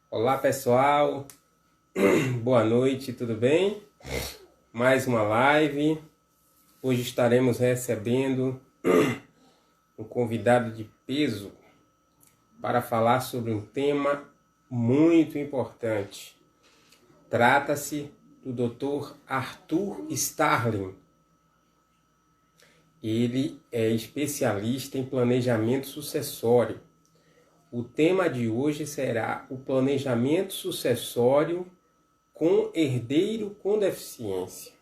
Olá pessoal, boa noite, tudo bem? Mais uma live. Hoje estaremos recebendo um convidado de peso para falar sobre um tema muito importante. Trata-se do Dr. Arthur Starling. Ele é especialista em planejamento sucessório. O tema de hoje será o planejamento sucessório com herdeiro com deficiência.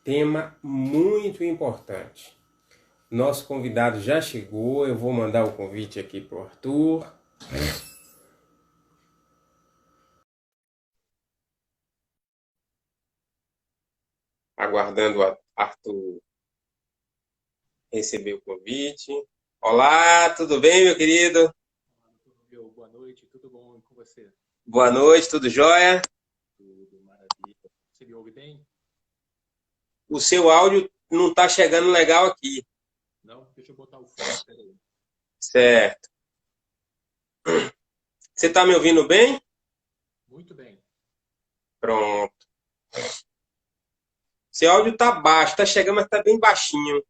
Tema muito importante. Nosso convidado já chegou, eu vou mandar o convite aqui para o Arthur. Aguardando o Arthur receber o convite. Olá, tudo bem, meu querido? Meu, boa noite, tudo bom com você? Boa noite, tudo jóia? Tudo maravilha. Você me ouve bem? O seu áudio não está chegando legal aqui. Não? Deixa eu botar o fone, peraí. Certo. Você está me ouvindo bem? Muito bem. Pronto. Seu áudio está baixo, está chegando, mas está bem baixinho.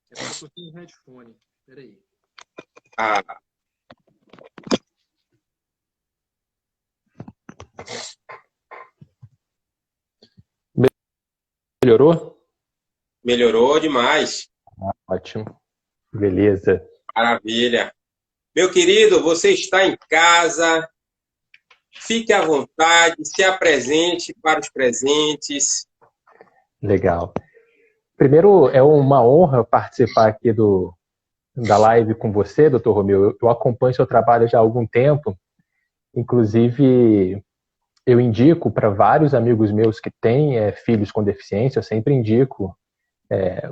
É porque eu tô sem headphone. Peraí. Ah, Melhorou? melhorou demais. Ótimo. Beleza. Maravilha. Meu querido, você está em casa, fique à vontade, se apresente para os presentes. Legal. Primeiro, é uma honra participar aqui da live com você, doutor Romeu. Eu acompanho seu trabalho já há algum tempo. Inclusive, eu indico para vários amigos meus que têm filhos com deficiência, eu sempre indico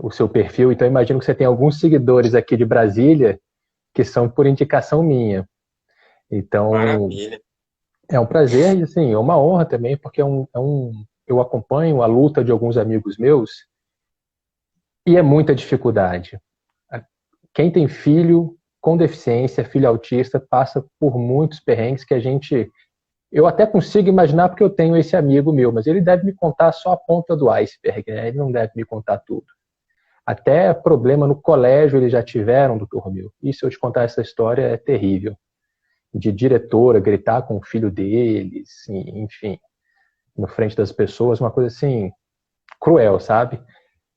o seu perfil. Então, imagino que você tem alguns seguidores aqui de Brasília que são por indicação minha. Então, Maravilha. é um prazer e, assim, é uma honra também, porque eu acompanho a luta de alguns amigos meus e é muita dificuldade. Quem tem filho com deficiência, filho autista, passa por muitos perrengues que eu até consigo imaginar porque eu tenho esse amigo meu, mas ele deve me contar só a ponta do iceberg, né? Ele não deve me contar tudo. Até problema no colégio eles já tiveram, doutor Romeu. E se eu te contar essa história, é terrível. De diretora gritar com o filho deles, enfim, no frente das pessoas, uma coisa assim, cruel, sabe?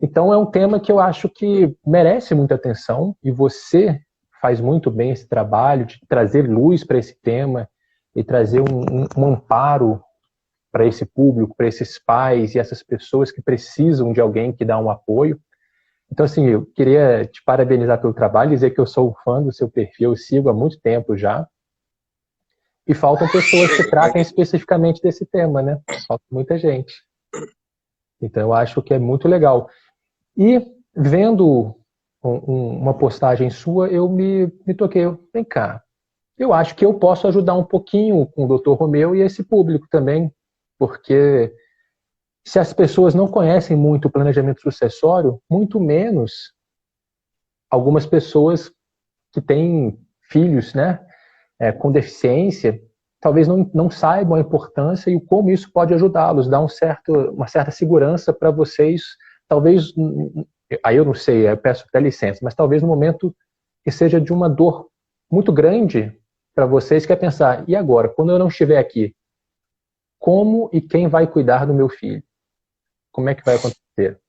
Então é um tema que eu acho que merece muita atenção e você faz muito bem esse trabalho de trazer luz para esse tema e trazer um amparo para esse público, para esses pais e essas pessoas que precisam de alguém que dá um apoio. Então, assim, eu queria te parabenizar pelo trabalho, dizer que eu sou fã do seu perfil, eu sigo há muito tempo já, e faltam pessoas que tratem especificamente desse tema, né? Falta muita gente. Então, eu acho que é muito legal. E vendo uma postagem sua, eu me toquei, vem cá, eu acho que eu posso ajudar um pouquinho com o Dr. Romeu e esse público também, porque se as pessoas não conhecem muito o planejamento sucessório, muito menos algumas pessoas que têm filhos, né, com deficiência, talvez não saibam a importância e como isso pode ajudá-los, dar uma certa segurança para vocês, talvez, aí eu não sei, eu peço até licença, mas talvez no momento que seja de uma dor muito grande para vocês, que é pensar, e agora, quando eu não estiver aqui, como e quem vai cuidar do meu filho? Como é que vai acontecer?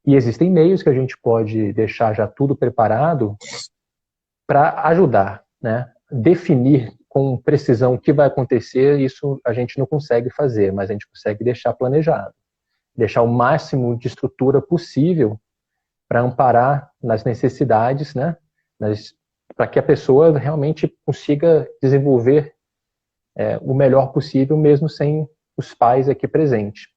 E existem meios que a gente pode deixar já tudo preparado para ajudar, né? Definir com precisão o que vai acontecer, isso a gente não consegue fazer, mas a gente consegue deixar planejado. Deixar o máximo de estrutura possível para amparar nas necessidades, né? Para que a pessoa realmente consiga desenvolver o melhor possível, mesmo sem os pais aqui presentes.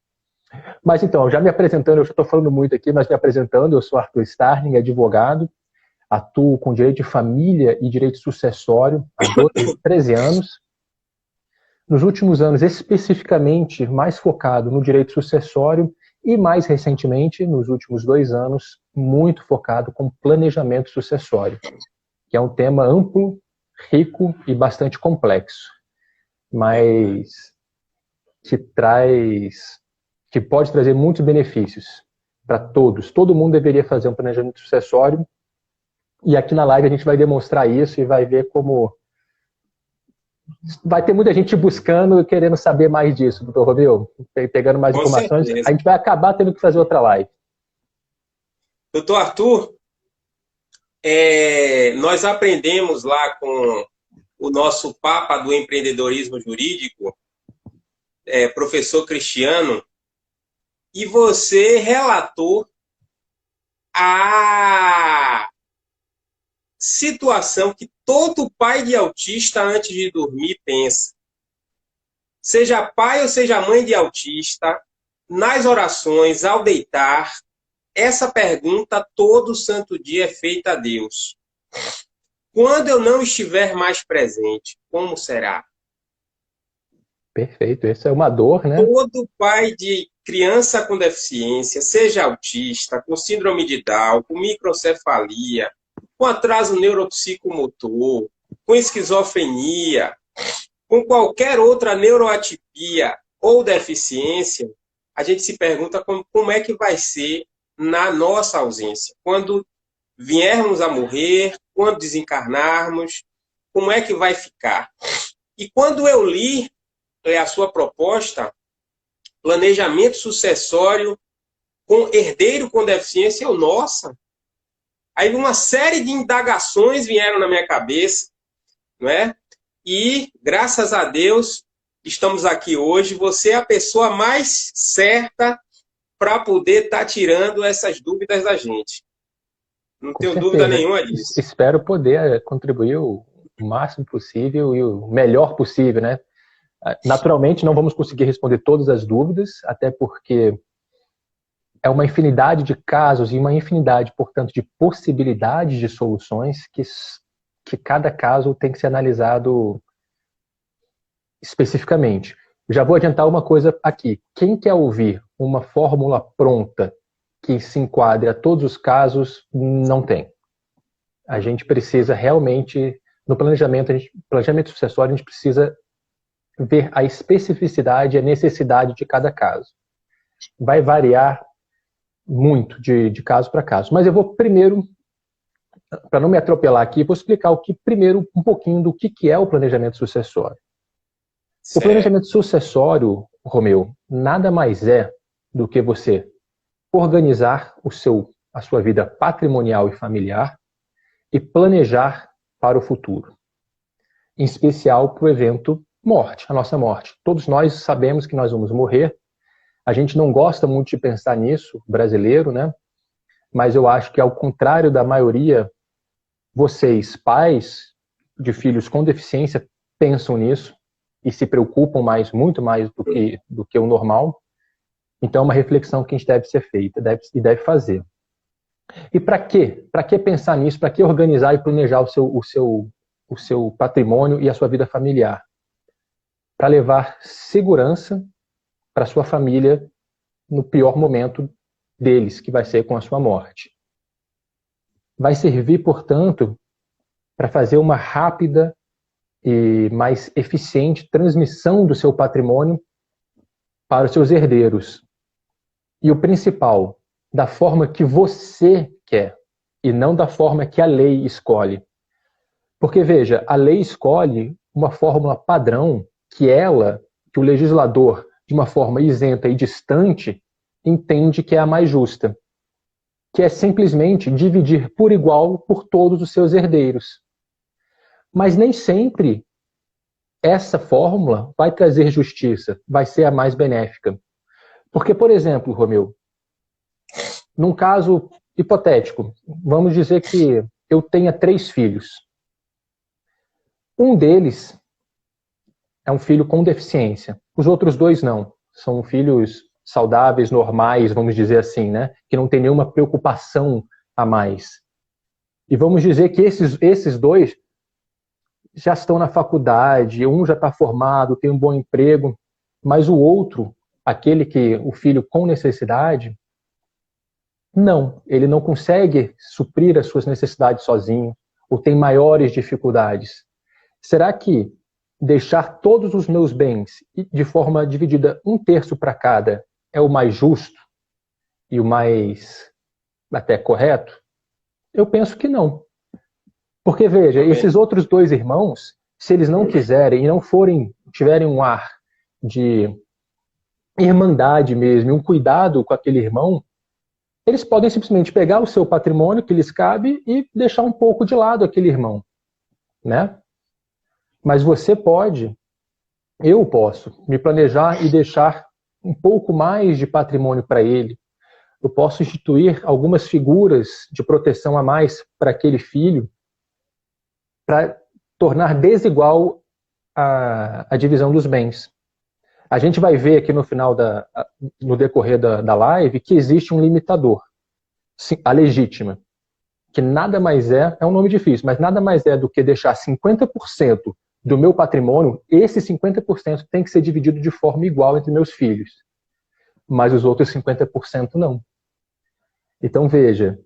Mas então, já me apresentando, eu já estou falando muito aqui, mas me apresentando, eu sou Arthur Starling, advogado, atuo com direito de família e direito sucessório há 13 anos. Nos últimos anos, especificamente, mais focado no direito sucessório e, mais recentemente, nos últimos 2 anos, muito focado com planejamento sucessório, que é um tema amplo, rico e bastante complexo, mas que pode trazer muitos benefícios para todos. Todo mundo deveria fazer um planejamento sucessório, e aqui na live a gente vai demonstrar isso e vai ver como vai ter muita gente buscando e querendo saber mais disso, doutor Romeu, pegando mais Com informações. certeza. A gente vai acabar tendo que fazer outra live. Doutor Arthur, nós aprendemos lá com o nosso Papa do Empreendedorismo Jurídico, professor Cristiano, e você relatou a situação que todo pai de autista, antes de dormir, pensa. Seja pai ou seja mãe de autista, nas orações, ao deitar, essa pergunta todo santo dia é feita a Deus. Quando eu não estiver mais presente, como será? Perfeito, essa é uma dor, né? Todo pai de criança com deficiência, seja autista, com síndrome de Down, com microcefalia, com atraso neuropsicomotor, com esquizofrenia, com qualquer outra neuroatipia ou deficiência, a gente se pergunta como é que vai ser na nossa ausência. Quando viermos a morrer, quando desencarnarmos, como é que vai ficar? E quando eu li a sua proposta, planejamento sucessório com herdeiro com deficiência, nossa! Aí uma série de indagações vieram na minha cabeça, não é? E, graças a Deus, estamos aqui hoje. Você é a pessoa mais certa para poder estar tirando essas dúvidas da gente. Não tenho dúvida nenhuma disso. Espero poder contribuir o máximo possível e o melhor possível, né? Naturalmente, não vamos conseguir responder todas as dúvidas, até porque é uma infinidade de casos e uma infinidade, portanto, de possibilidades de soluções que cada caso tem que ser analisado especificamente. Já vou adiantar uma coisa aqui. Quem quer ouvir uma fórmula pronta que se enquadre a todos os casos, não tem. A gente precisa realmente, no planejamento sucessório, a gente precisa ver a especificidade e a necessidade de cada caso. Vai variar muito de caso para caso. Mas eu vou primeiro, para não me atropelar aqui, vou explicar primeiro um pouquinho do que é o planejamento sucessório. Certo. O planejamento sucessório, Romeu, nada mais é do que você organizar a sua vida patrimonial e familiar e planejar para o futuro. Em especial para o evento morte, a nossa morte. Todos nós sabemos que nós vamos morrer. A gente não gosta muito de pensar nisso, brasileiro, né? Mas eu acho que, ao contrário da maioria, vocês, pais de filhos com deficiência, pensam nisso e se preocupam muito mais do que o normal. Então, é uma reflexão que a gente deve ser feita e deve fazer. E para quê? Para que pensar nisso? Para que organizar e planejar o seu patrimônio e a sua vida familiar? Para levar segurança para sua família no pior momento deles, que vai ser com a sua morte. Vai servir, portanto, para fazer uma rápida e mais eficiente transmissão do seu patrimônio para os seus herdeiros. E o principal, da forma que você quer, e não da forma que a lei escolhe. Porque, veja, a lei escolhe uma fórmula padrão que o legislador, de uma forma isenta e distante, entende que é a mais justa, que é simplesmente dividir por igual por todos os seus herdeiros. Mas nem sempre essa fórmula vai trazer justiça, vai ser a mais benéfica. Porque, por exemplo, Romeu, num caso hipotético, vamos dizer que eu tenha 3 filhos. Um deles é um filho com deficiência. Os outros 2 não. São filhos saudáveis, normais, vamos dizer assim, né? Que não tem nenhuma preocupação a mais. E vamos dizer que esses 2 já estão na faculdade, um já está formado, tem um bom emprego, mas o outro, o filho com necessidade, não. Ele não consegue suprir as suas necessidades sozinho, ou tem maiores dificuldades. Será que deixar todos os meus bens de forma dividida 1/3 para cada é o mais justo e o mais até correto? Eu penso que não. Porque, veja, esses outros 2 irmãos, se eles não quiserem e não tiverem um ar de irmandade mesmo, um cuidado com aquele irmão, eles podem simplesmente pegar o seu patrimônio que lhes cabe e deixar um pouco de lado aquele irmão, né? Mas eu posso me planejar e deixar um pouco mais de patrimônio para ele. Eu posso instituir algumas figuras de proteção a mais para aquele filho, para tornar desigual a divisão dos bens. A gente vai ver aqui no decorrer da live que existe um limitador, a legítima, que nada mais é um nome difícil, mas nada mais é do que deixar 50% do meu patrimônio, esse 50% tem que ser dividido de forma igual entre meus filhos, mas os outros 50% não. Então veja,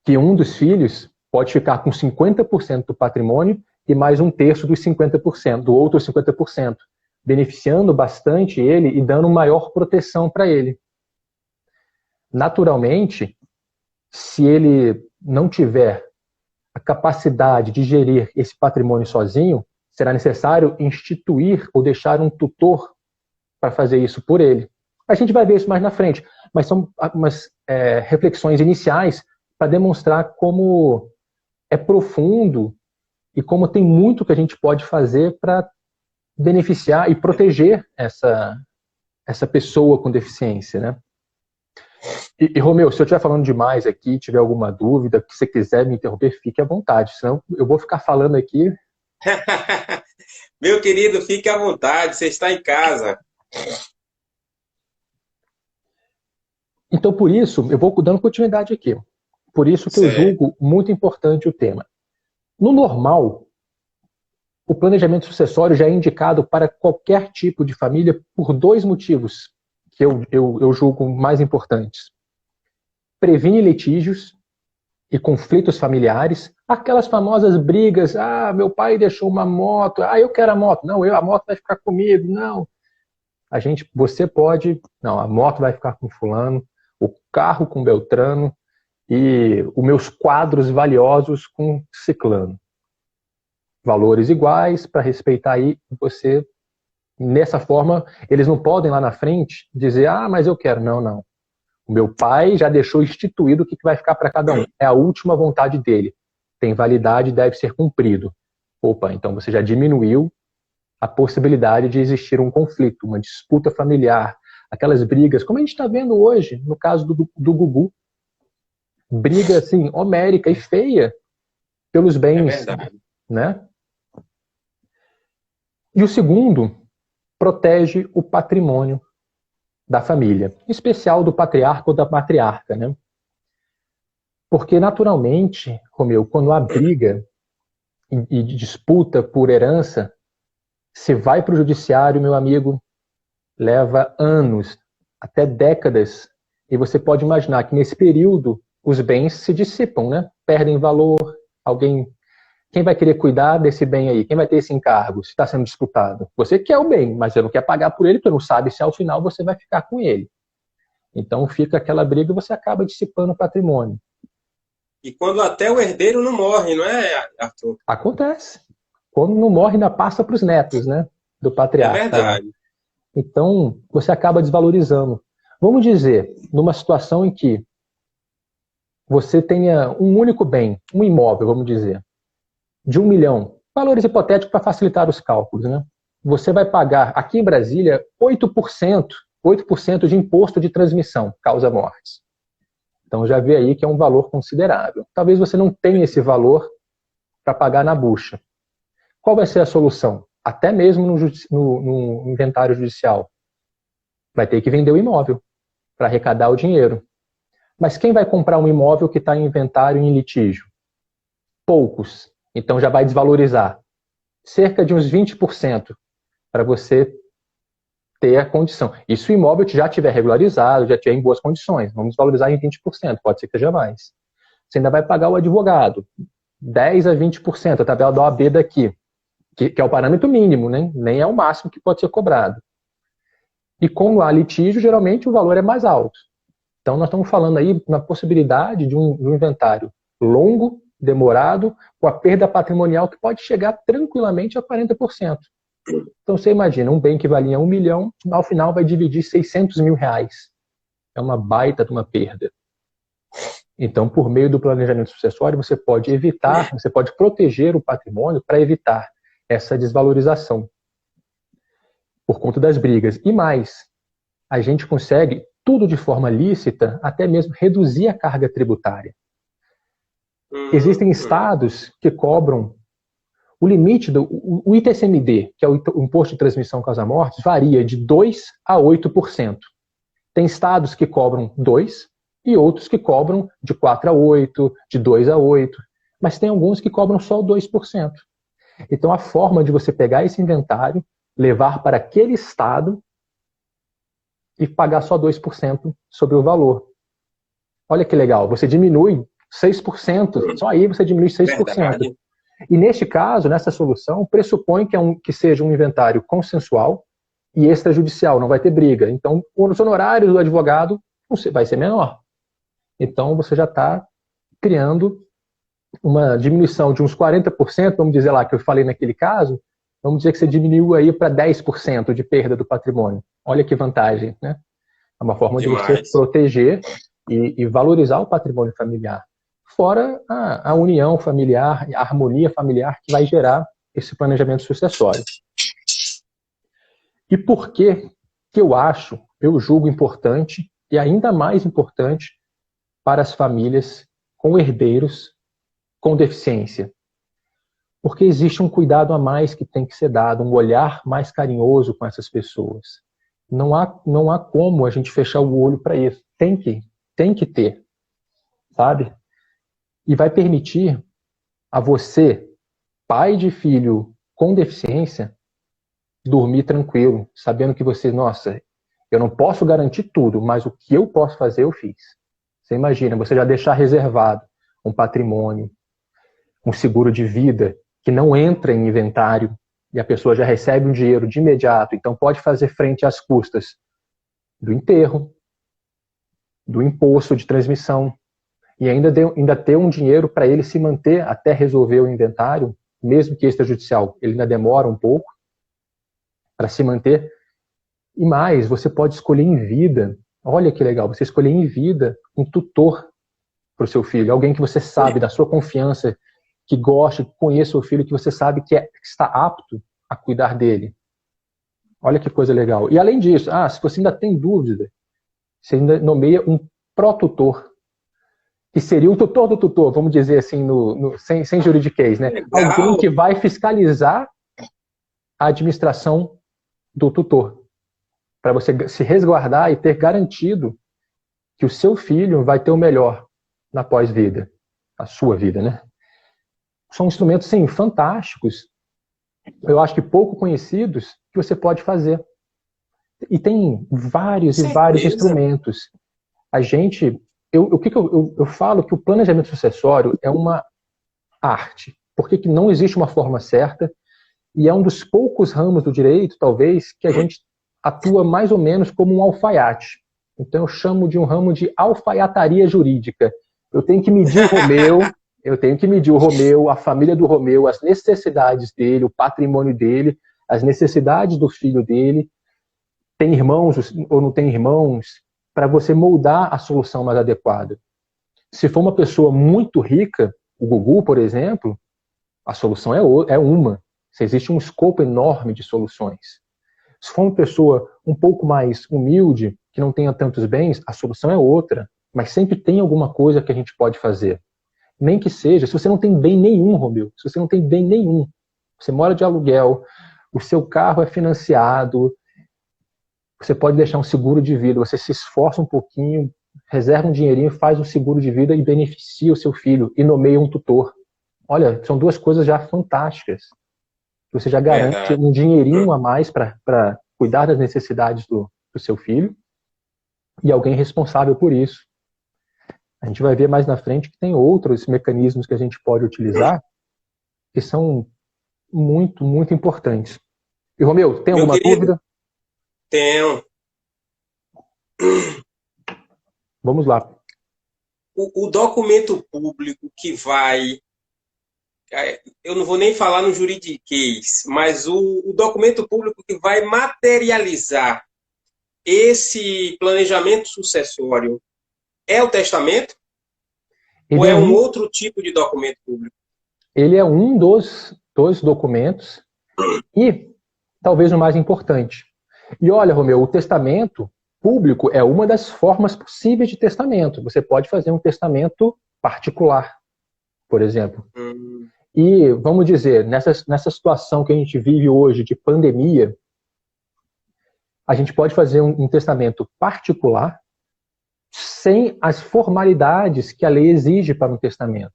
que um dos filhos pode ficar com 50% do patrimônio e mais 1/3 dos 50%, do outro 50%, beneficiando bastante ele e dando maior proteção para ele. Naturalmente, se ele não tiver a capacidade de gerir esse patrimônio sozinho, será necessário instituir ou deixar um tutor para fazer isso por ele. A gente vai ver isso mais na frente, mas são umas reflexões iniciais para demonstrar como é profundo e como tem muito que a gente pode fazer para beneficiar e proteger essa pessoa com deficiência, né? E Romeu, se eu estiver falando demais aqui, tiver alguma dúvida, que você quiser me interromper, fique à vontade, senão eu vou ficar falando aqui. Meu querido, fique à vontade, você está em casa. Então, por isso, eu vou dando continuidade aqui. Por isso que eu julgo muito importante o tema. No normal, o planejamento sucessório já é indicado para qualquer tipo de família por 2 motivos que eu julgo mais importantes. Previne litígios e conflitos familiares, aquelas famosas brigas, meu pai deixou uma moto, eu quero a moto, não, a moto vai ficar comigo, não. Não, a moto vai ficar com fulano, o carro com Beltrano e os meus quadros valiosos com ciclano. Valores iguais para respeitar aí você. Nessa forma, eles não podem lá na frente dizer, mas eu quero. Não, não. O meu pai já deixou instituído o que vai ficar para cada um. É a última vontade dele. Tem validade e deve ser cumprido. Opa, então você já diminuiu a possibilidade de existir um conflito, uma disputa familiar, aquelas brigas, como a gente está vendo hoje, no caso do Gugu. Briga, assim, homérica e feia pelos bens, né? E o segundo, protege o patrimônio da família, em especial do patriarca ou da matriarca, né? Porque, naturalmente, Romeu, quando há briga e disputa por herança, se vai para o judiciário, meu amigo, leva anos, até décadas, e você pode imaginar que nesse período os bens se dissipam, né? Perdem valor, quem vai querer cuidar desse bem aí? Quem vai ter esse encargo se está sendo disputado? Você quer o bem, mas você não quer pagar por ele, porque não sabe se ao final você vai ficar com ele. Então fica aquela briga e você acaba dissipando o patrimônio. E quando até o herdeiro não morre, não é, Arthur? Acontece. Quando não morre, ainda passa para os netos, né? Do patriarca. É verdade. Então você acaba desvalorizando. Vamos dizer, numa situação em que você tenha um único bem, um imóvel, vamos dizer, de 1 milhão, valores hipotéticos para facilitar os cálculos, né? Você vai pagar, aqui em Brasília, 8% de imposto de transmissão, causa mortes. Então já vê aí que é um valor considerável. Talvez você não tenha esse valor para pagar na bucha. Qual vai ser a solução? Até mesmo no inventário judicial. Vai ter que vender o imóvel para arrecadar o dinheiro. Mas quem vai comprar um imóvel que está em inventário e em litígio? Poucos. Então já vai desvalorizar. Cerca de uns 20% para você ter a condição. E se o imóvel já estiver regularizado, já estiver em boas condições, vamos desvalorizar em 20%, pode ser que seja mais. Você ainda vai pagar o advogado, 10% a 20%, a tabela da OAB daqui. que é o parâmetro mínimo, né? Nem é o máximo que pode ser cobrado. E como há litígio, geralmente o valor é mais alto. Então nós estamos falando aí na possibilidade de um inventário longo, demorado, com a perda patrimonial que pode chegar tranquilamente a 40%. Então você imagina, um bem que valia 1 milhão, ao final vai dividir 600 mil reais. É uma baita de uma perda. Então, por meio do planejamento sucessório, você pode evitar, você pode proteger o patrimônio para evitar essa desvalorização por conta das brigas. E mais, a gente consegue, tudo de forma lícita, até mesmo reduzir a carga tributária. Existem estados que cobram o limite o ITCMD, que é o Imposto de Transmissão Causa-Mortes, varia de 2% a 8%. Tem estados que cobram 2% e outros que cobram de 4% a 8%, de 2% a 8%, mas tem alguns que cobram só 2%. Então a forma de você pegar esse inventário, levar para aquele estado e pagar só 2% sobre o valor. Olha que legal, você diminui 6%, só aí você diminui 6%. Verdade. E neste caso, nessa solução, pressupõe que seja um inventário consensual e extrajudicial, não vai ter briga. Então, os honorários do advogado vai ser menor. Então, você já está criando uma diminuição de uns 40%, vamos dizer lá, que eu falei naquele caso, vamos dizer que você diminuiu aí para 10% de perda do patrimônio. Olha que vantagem, né? É uma forma de você proteger e valorizar o patrimônio familiar. Fora a união familiar, a harmonia familiar que vai gerar esse planejamento sucessório. E por que eu julgo importante e ainda mais importante para as famílias com herdeiros com deficiência? Porque existe um cuidado a mais que tem que ser dado, um olhar mais carinhoso com essas pessoas. Não há como a gente fechar o olho para isso. Tem que ter, sabe? E vai permitir a você, pai de filho com deficiência, dormir tranquilo, sabendo que você, nossa, eu não posso garantir tudo, mas o que eu posso fazer, eu fiz. Você imagina, você já deixar reservado um patrimônio, um seguro de vida, que não entra em inventário, e a pessoa já recebe um dinheiro de imediato, então pode fazer frente às custas do enterro, do imposto de transmissão, e ainda ter um dinheiro para ele se manter até resolver o inventário, mesmo que extrajudicial, ele ainda demora um pouco para se manter. E mais, você pode escolher em vida, olha que legal, você escolher em vida um tutor para o seu filho, alguém que você sabe, da sua confiança, que gosta, que conheça o filho, que você sabe que está apto a cuidar dele. Olha que coisa legal. E além disso, se você ainda tem dúvida, você ainda nomeia um pró-tutor, que seria o tutor do tutor, vamos dizer assim, sem juridiquês, né? Alguém que vai fiscalizar a administração do tutor, para você se resguardar e ter garantido que o seu filho vai ter o melhor na pós-vida, a sua vida, né? São instrumentos, sim, fantásticos, eu acho que pouco conhecidos, que você pode fazer. E tem vários e vários instrumentos. Eu falo que o planejamento sucessório é uma arte, porque que não existe uma forma certa, e é um dos poucos ramos do direito, talvez, que a gente atua mais ou menos como um alfaiate. Então eu chamo de um ramo de alfaiataria jurídica. Eu tenho que medir o Romeu, a família do Romeu, as necessidades dele, o patrimônio dele, as necessidades do filho dele, tem irmãos ou não tem irmãos, para você moldar a solução mais adequada. Se for uma pessoa muito rica, o Gugu, por exemplo, a solução é uma. Se existe um escopo enorme de soluções. Se for uma pessoa um pouco mais humilde, que não tenha tantos bens, a solução é outra. Mas sempre tem alguma coisa que a gente pode fazer. Nem que seja, se você não tem bem nenhum, Romeu, se você não tem bem nenhum, você mora de aluguel, o seu carro é financiado, você pode deixar um seguro de vida, você se esforça um pouquinho, reserva um dinheirinho, faz um seguro de vida e beneficia o seu filho e nomeia um tutor. Olha, são duas coisas já fantásticas. Você já garante um dinheirinho a mais para cuidar das necessidades do seu filho e alguém responsável por isso. A gente vai ver mais na frente que tem outros mecanismos que a gente pode utilizar que são muito, muito importantes. E, Romeu, tem Meu alguma querido, dúvida? tenho. Vamos lá. O documento público que vai. Eu não vou nem falar no juridiquês, mas o documento público que vai materializar esse planejamento sucessório é o testamento ou Ele é é um um, outro tipo de documento público? ele é um dos documentos e talvez o mais importante. E olha, Romeu, o testamento público é uma das formas possíveis de testamento. Você pode fazer um testamento particular, por exemplo. Hum, E, vamos dizer, nessa situação que a gente vive hoje de pandemia, a gente pode fazer um testamento particular sem as formalidades que a lei exige para um testamento.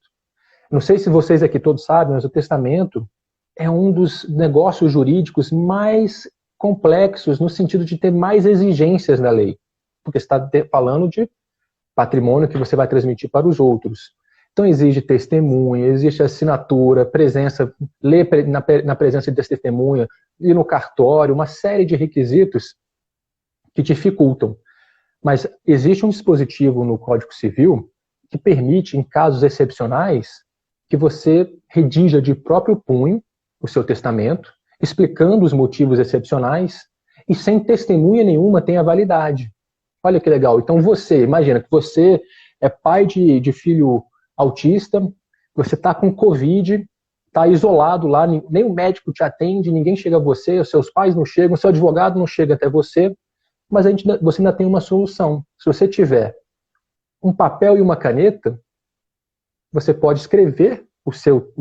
Não sei se vocês aqui todos sabem, mas o testamento é um dos negócios jurídicos mais complexos no sentido de ter mais exigências da lei, porque você está falando de patrimônio que você vai transmitir para os outros. Então exige testemunha, existe assinatura, presença, ler na presença de testemunha, ir no cartório, uma série de requisitos que dificultam. Mas existe um dispositivo no Código Civil que permite, em casos excepcionais, que você redija de próprio punho o seu testamento, explicando os motivos excepcionais e sem testemunha nenhuma tem a validade. Olha que legal. Então você, imagina que você é pai de filho autista, você está com Covid, está isolado lá, nem o médico te atende, ninguém chega a você, os seus pais não chegam, o seu advogado não chega até você, mas você ainda tem uma solução. Se você tiver um papel e uma caneta, você pode escrever o seu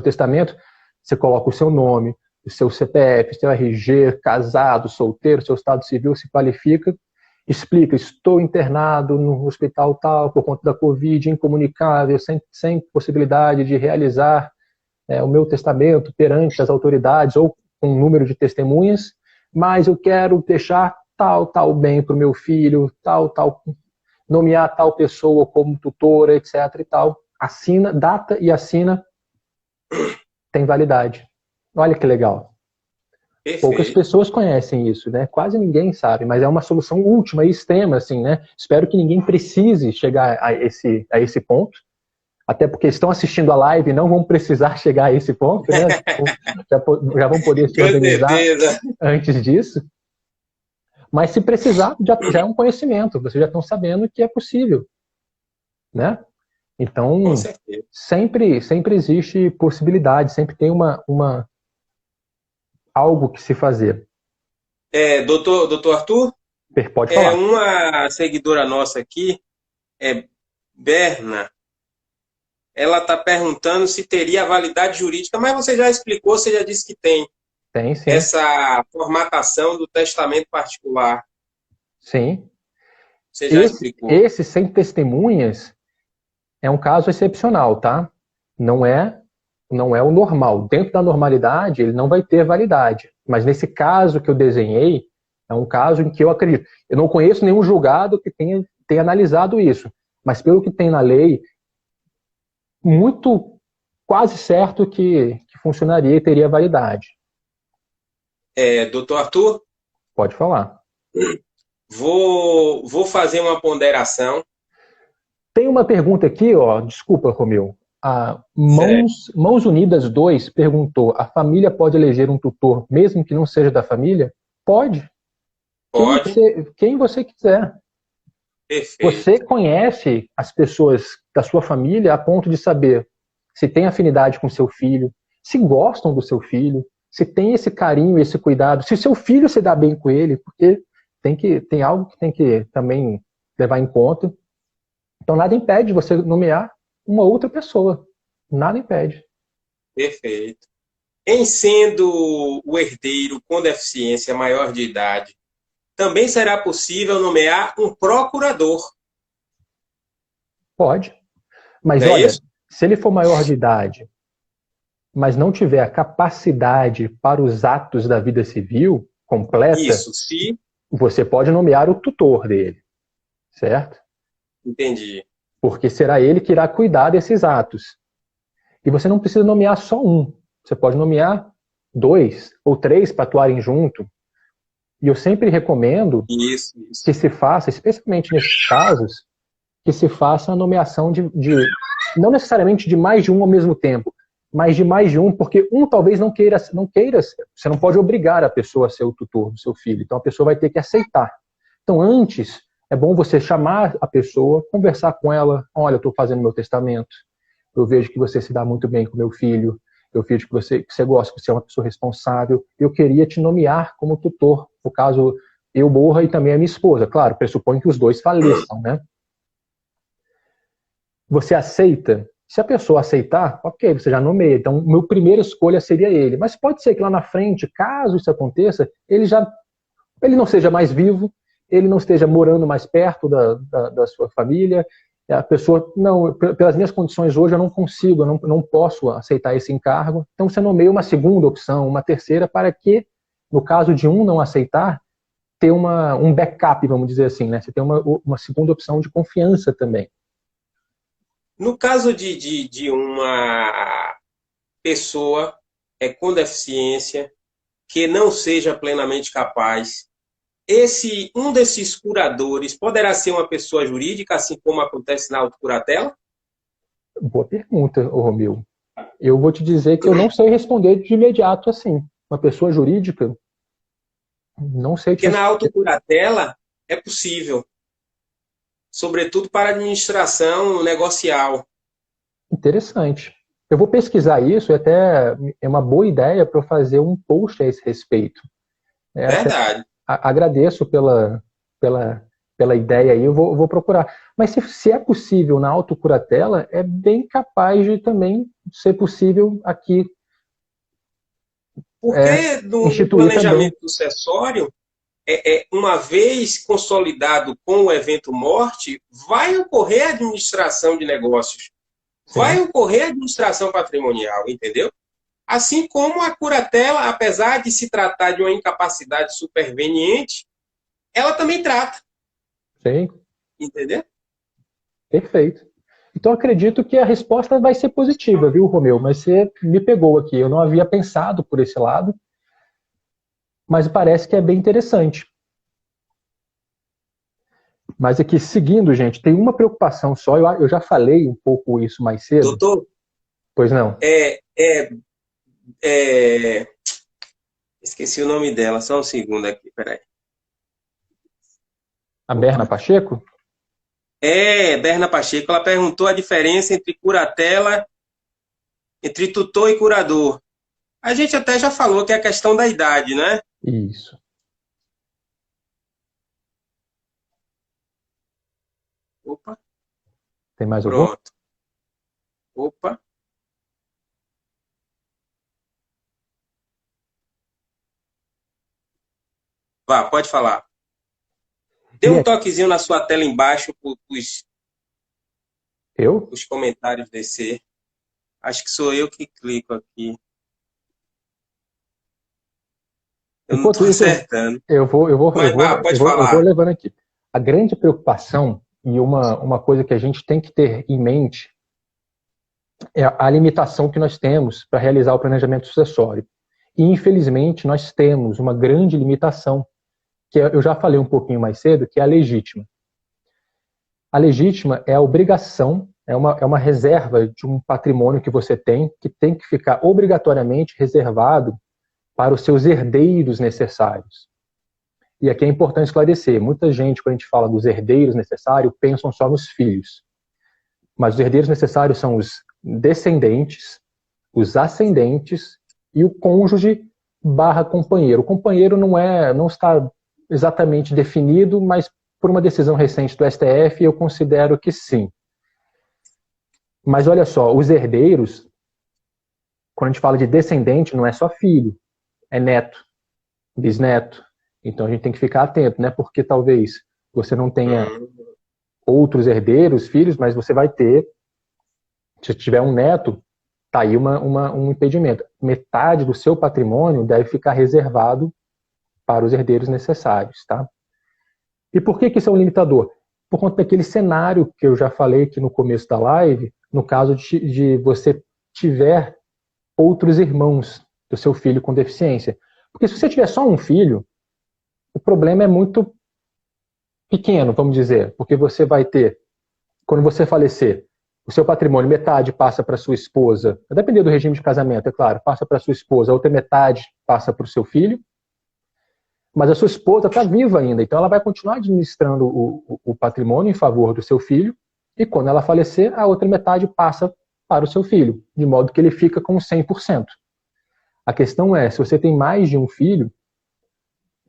testamento, você coloca o seu nome, o seu CPF, seu RG, casado, solteiro, seu estado civil, se qualifica, explica, estou internado no hospital tal, por conta da Covid, incomunicável, sem possibilidade de realizar o meu testamento perante as autoridades ou com um número de testemunhas, mas eu quero deixar tal bem para o meu filho, nomear tal pessoa como tutora, etc. e tal. Assina, data e assina, tem validade. Olha que legal. Poucas perfeito. pessoas conhecem isso, né? Quase ninguém sabe, mas é uma solução última e extrema, assim, né? Espero que ninguém precise chegar a esse ponto, até porque estão assistindo a live e não vão precisar chegar a esse ponto, né? Já vão poder se Com organizar certeza. antes disso. Mas se precisar, já é um conhecimento, vocês já estão sabendo que é possível, né? Com Então, certeza. sempre existe possibilidade, sempre tem algo que se fazer. Doutor Arthur, Pode falar. uma seguidora nossa aqui, Berna, ela está perguntando se teria validade jurídica, mas você já explicou, você já disse que tem Tem, sim. essa formatação do testamento particular. Sim. Você já explicou. Esse sem testemunhas é um caso excepcional, tá? Não é o normal. Dentro da normalidade, ele não vai ter validade. Mas nesse caso que eu desenhei, é um caso em que eu acredito. Eu não conheço nenhum julgado que tenha analisado isso. Mas pelo que tem na lei, quase certo que funcionaria e teria validade. Doutor Arthur, Pode falar. vou fazer uma ponderação. Tem uma pergunta aqui, ó. Desculpa, Romeu. A Certo. Mãos Unidas 2 perguntou: a família pode eleger um tutor, mesmo que não seja da família? Pode. Pode. Quem você quiser. Perfeito. Você conhece as pessoas da sua família a ponto de saber se tem afinidade com seu filho, se gostam do seu filho, se tem esse carinho, esse cuidado, se seu filho se dá bem com ele, porque tem algo que tem que também levar em conta. Então nada impede você nomear uma outra pessoa. Nada impede. Perfeito. Em sendo o herdeiro com deficiência maior de idade, também será possível nomear um procurador. Pode. Mas Não é olha, isso? se ele for maior de idade, mas não tiver a capacidade para os atos da vida civil completa, Isso, se você pode nomear o tutor dele, certo? entendi. Porque será ele que irá cuidar desses atos. E você não precisa nomear só um. Você pode nomear 2 ou 3 para atuarem junto. E eu sempre recomendo Isso. que se faça, especialmente nesses casos, que se faça a nomeação não necessariamente de mais de um ao mesmo tempo, mas de mais de um, porque um talvez não queira, você não pode obrigar a pessoa a ser o tutor do seu filho, então a pessoa vai ter que aceitar. Então antes, é bom você chamar a pessoa, conversar com ela, olha, eu estou fazendo meu testamento, eu vejo que você se dá muito bem com meu filho, eu vejo que você gosta, que você é uma pessoa responsável, eu queria te nomear como tutor, no caso, eu morra e também a minha esposa. Claro, pressupõe que os dois faleçam, né? Você aceita? Se a pessoa aceitar, ok, você já nomeia. Então, minha primeira escolha seria ele. Mas pode ser que lá na frente, caso isso aconteça, ele não seja mais vivo, ele não esteja morando mais perto da sua família, a pessoa, não, pelas minhas condições hoje eu não consigo, eu não posso aceitar esse encargo. Então você nomeia uma segunda opção, uma terceira, para que, no caso de um não aceitar, ter um backup, vamos dizer assim, né? Você tem uma segunda opção de confiança também. No caso de uma pessoa com deficiência que não seja plenamente capaz, um desses curadores poderá ser uma pessoa jurídica, assim como acontece na autocuratela? Boa pergunta, Romeu. Eu vou te dizer que eu não sei responder de imediato assim. Uma pessoa jurídica, não sei te Porque na responder. autocuratela é possível, sobretudo para a administração negocial. Interessante. Eu vou pesquisar isso e até é uma boa ideia para eu fazer um post a esse respeito. Verdade. Agradeço pela ideia aí, eu vou procurar. Mas se é possível na autocuratela, é bem capaz de também ser possível aqui Porque no instituir planejamento também. sucessório, uma vez consolidado com o evento morte, vai ocorrer a administração de negócios, vai ocorrer a administração patrimonial, entendeu? Assim como a curatela, apesar de se tratar de uma incapacidade superveniente, ela também trata. Sim. Entendeu? Perfeito. Então acredito que a resposta vai ser positiva, viu, Romeu? Mas você me pegou aqui. Eu não havia pensado por esse lado, mas parece que é bem interessante. Mas aqui, seguindo, gente, tem uma preocupação só. Eu já falei um pouco isso mais cedo. Doutor? Pois não? Esqueci o nome dela, só um segundo aqui, peraí. A Berna Pacheco? Berna Pacheco, ela perguntou a diferença entre curatela, entre tutor e curador. A gente até já falou que é a questão da idade, né? Isso. Opa. Tem mais algum? Pronto. Opa. Vá, pode falar. Dê um toquezinho na sua tela embaixo para os comentários descer. Acho que sou eu que clico aqui. Eu não estou acertando. Eu vou levando aqui. A grande preocupação e uma coisa que a gente tem que ter em mente é a limitação que nós temos para realizar o planejamento sucessório. E, infelizmente, nós temos uma grande limitação, que eu já falei um pouquinho mais cedo, que é a legítima. A legítima é a obrigação, é uma reserva de um patrimônio que você tem, que tem que ficar obrigatoriamente reservado para os seus herdeiros necessários. E aqui é importante esclarecer, muita gente, quando a gente fala dos herdeiros necessários, pensam só nos filhos. Mas os herdeiros necessários são os descendentes, os ascendentes e o cônjuge / companheiro. O companheiro não está exatamente definido, mas por uma decisão recente do STF, eu considero que sim. Mas olha só, os herdeiros, quando a gente fala de descendente, não é só filho, é neto, bisneto. Então a gente tem que ficar atento, né? Porque talvez você não tenha outros herdeiros, filhos, mas você vai ter, se tiver um neto, tá aí um impedimento. Metade do seu patrimônio deve ficar reservado para os herdeiros necessários, tá? E por que isso é um limitador? Por conta daquele cenário que eu já falei aqui no começo da live, no caso de você tiver outros irmãos do seu filho com deficiência. Porque se você tiver só um filho, o problema é muito pequeno, vamos dizer, porque você vai ter, quando você falecer, o seu patrimônio, metade passa para sua esposa, a depender do regime de casamento, é claro, passa para sua esposa, a outra metade passa para o seu filho, mas a sua esposa está viva ainda, então ela vai continuar administrando o patrimônio em favor do seu filho, e quando ela falecer, a outra metade passa para o seu filho, de modo que ele fica com 100%. A questão é, se você tem mais de um filho,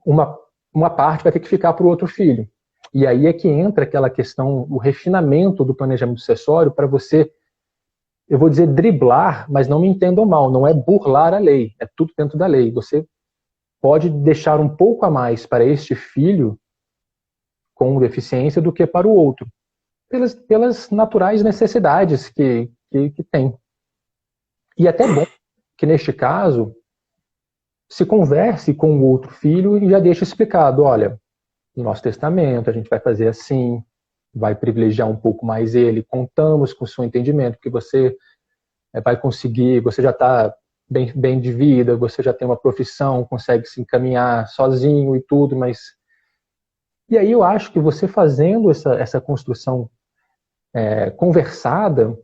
uma parte vai ter que ficar para o outro filho. E aí é que entra aquela questão, o refinamento do planejamento sucessório para você, eu vou dizer driblar, mas não me entendam mal, não é burlar a lei, é tudo dentro da lei. Você pode deixar um pouco a mais para este filho com deficiência do que para o outro, pelas naturais necessidades que tem. E até bom que, neste caso, se converse com o outro filho e já deixe explicado, olha, no nosso testamento a gente vai fazer assim, vai privilegiar um pouco mais ele, contamos com o seu entendimento, porque você vai conseguir, você já está bem de vida, você já tem uma profissão, consegue se encaminhar sozinho e tudo, mas... E aí eu acho que você fazendo essa construção conversada,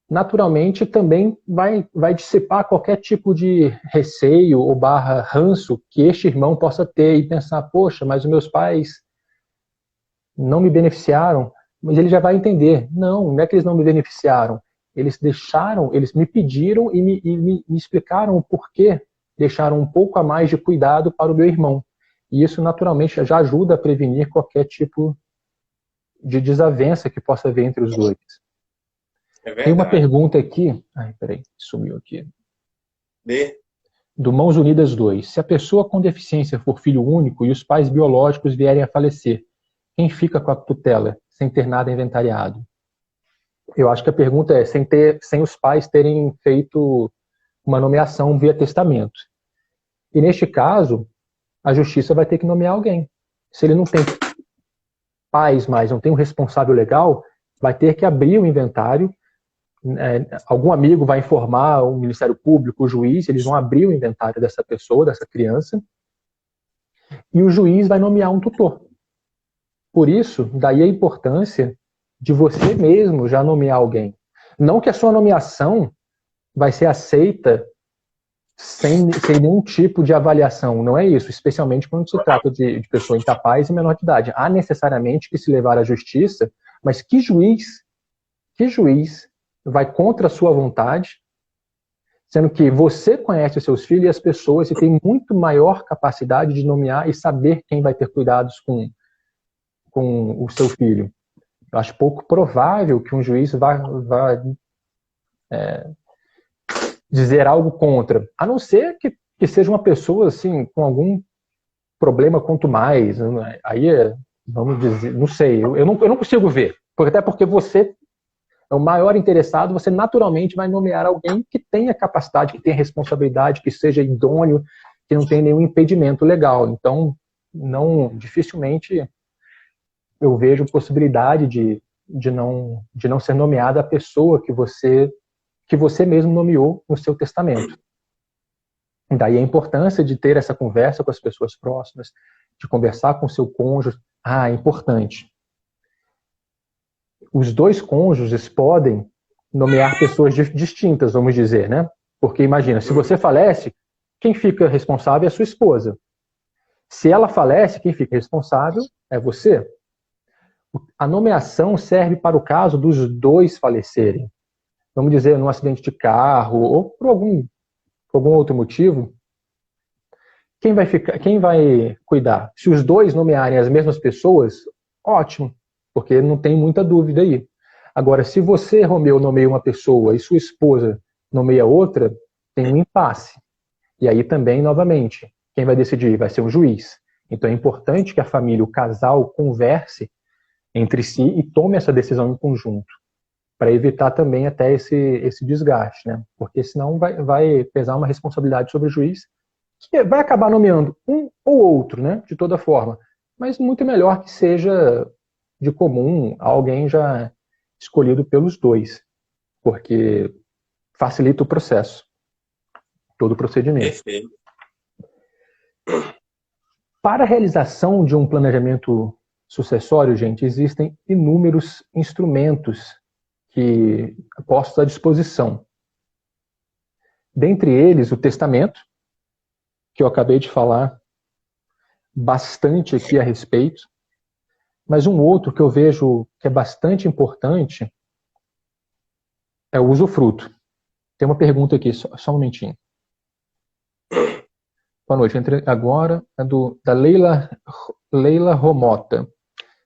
naturalmente também vai dissipar qualquer tipo de receio ou barra ranço que este irmão possa ter e pensar, poxa, mas os meus pais não me beneficiaram, mas ele já vai entender, não é que eles não me beneficiaram, eles me pediram e me explicaram o porquê deixaram um pouco a mais de cuidado para o meu irmão. E isso naturalmente já ajuda a prevenir qualquer tipo de desavença que possa haver entre os dois. Tem uma pergunta aqui. Ai, peraí, sumiu aqui. Do Mãos Unidas 2. Se a pessoa com deficiência for filho único e os pais biológicos vierem a falecer, quem fica com a tutela, sem ter nada inventariado? Eu acho que a pergunta é sem os pais terem feito uma nomeação via testamento. E neste caso, a justiça vai ter que nomear alguém. Se ele não tem pais mais, não tem um responsável legal, vai ter que abrir o inventário. Algum amigo vai informar o Ministério Público, o juiz, eles vão abrir o inventário dessa pessoa, dessa criança, e o juiz vai nomear um tutor. Por isso, daí a importância de você mesmo já nomear alguém. Não que a sua nomeação vai ser aceita sem nenhum tipo de avaliação, não é isso, especialmente quando se trata de pessoa incapaz e menor de idade. Há necessariamente que se levar à justiça, mas que juiz vai contra a sua vontade, sendo que você conhece os seus filhos e as pessoas e tem muito maior capacidade de nomear e saber quem vai ter cuidados com o seu filho. Eu acho pouco provável que um juiz vá dizer algo contra, a não ser que seja uma pessoa assim, com algum problema quanto mais. Aí, vamos dizer, não sei, eu não consigo ver. Até porque você é o maior interessado, você naturalmente vai nomear alguém que tenha capacidade, que tenha responsabilidade, que seja idôneo, que não tenha nenhum impedimento legal. Então, dificilmente eu vejo possibilidade de não ser nomeada a pessoa que você mesmo nomeou no seu testamento. Daí a importância de ter essa conversa com as pessoas próximas, de conversar com o seu cônjuge. É importante. Os dois cônjuges podem nomear pessoas distintas, vamos dizer, né? Porque imagina, se você falece, quem fica responsável é a sua esposa. Se ela falece, quem fica responsável é você. A nomeação serve para o caso dos dois falecerem. Vamos dizer, num acidente de carro ou por algum outro motivo. Quem vai cuidar? Se os dois nomearem as mesmas pessoas, ótimo, porque não tem muita dúvida aí. Agora, se você, Romeu, nomeia uma pessoa e sua esposa nomeia outra, tem um impasse. E aí também, novamente, quem vai decidir vai ser um juiz. Então é importante que a família, o casal, converse entre si e tome essa decisão em conjunto, para evitar também até esse desgaste, né? Porque senão vai pesar uma responsabilidade sobre o juiz, que vai acabar nomeando um ou outro, né? De toda forma. Mas muito melhor que seja de comum alguém já escolhido pelos dois, porque facilita o processo. todo o procedimento. Perfeito. Para a realização de um planejamento sucessório, gente, existem inúmeros instrumentos que postos à disposição. Dentre eles, o testamento, que eu acabei de falar bastante aqui a respeito, mas um outro que eu vejo que é bastante importante é o usufruto. Tem uma pergunta aqui, só um momentinho. Boa noite, agora é da Leila Romota.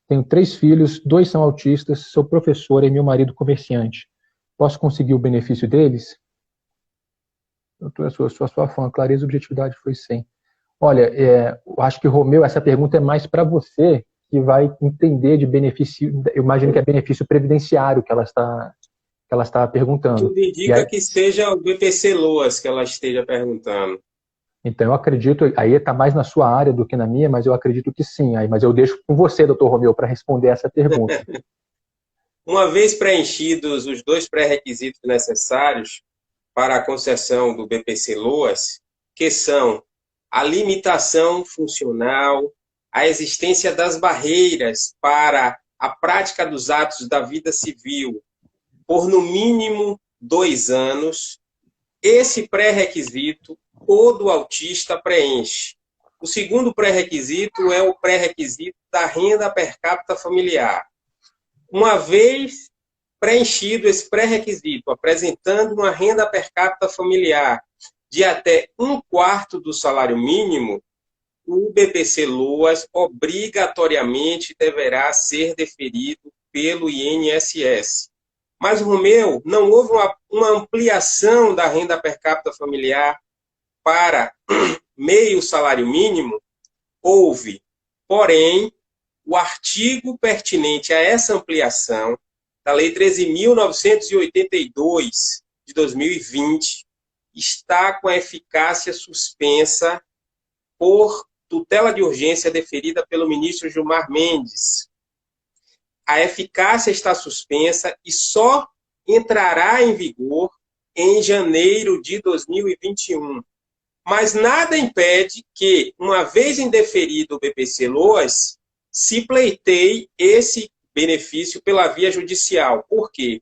Tenho 3 filhos, 2 são autistas, sou professora e meu marido comerciante. Posso conseguir o benefício deles? Eu sou sua fã, clareza e objetividade foi 100. Olha, eu acho que, Romeu, essa pergunta é mais para você, que vai entender de benefício, eu imagino que é benefício previdenciário que ela está perguntando. Tudo indica que seja o BPC Loas que ela esteja perguntando. Então, eu acredito, aí está mais na sua área do que na minha, mas eu acredito que sim. Mas eu deixo com você, doutor Romeu, para responder essa pergunta. Uma vez preenchidos os 2 pré-requisitos necessários para a concessão do BPC Loas, que são a limitação funcional, a existência das barreiras para a prática dos atos da vida civil por no mínimo 2 anos, esse pré-requisito todo autista preenche. O segundo pré-requisito é o pré-requisito da renda per capita familiar. Uma vez preenchido esse pré-requisito, apresentando uma renda per capita familiar de até 1/4 do salário mínimo, o BPC Loas obrigatoriamente deverá ser deferido pelo INSS. Mas, Romeu, não houve uma ampliação da renda per capita familiar para meio salário mínimo? Houve. Porém, o artigo pertinente a essa ampliação da Lei 13.982 de 2020 está com a eficácia suspensa por tutela de urgência deferida pelo ministro Gilmar Mendes. A eficácia está suspensa e só entrará em vigor em janeiro de 2021. Mas nada impede que, uma vez indeferido o BPC Loas, se pleiteie esse benefício pela via judicial. Por quê?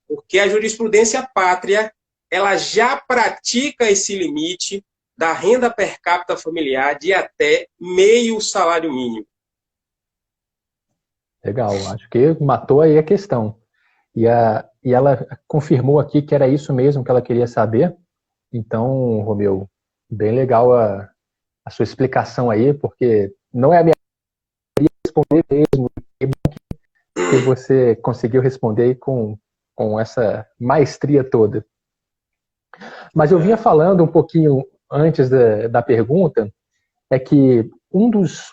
Porque a jurisprudência pátria ela já pratica esse limite da renda per capita familiar de até meio salário mínimo. Legal, acho que matou aí a questão. E ela confirmou aqui que era isso mesmo que ela queria saber. Então, Romeu, bem legal a sua explicação aí, porque não é a minha responder mesmo. É bom que você conseguiu responder com essa maestria toda. Mas eu vinha falando um pouquinho antes da pergunta, é que um dos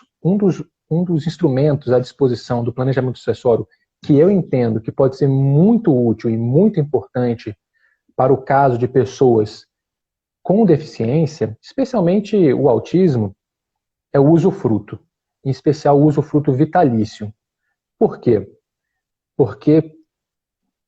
instrumentos à disposição do planejamento sucessório que eu entendo que pode ser muito útil e muito importante para o caso de pessoas com deficiência, especialmente o autismo, é o usufruto, em especial o usufruto vitalício. Por quê? Porque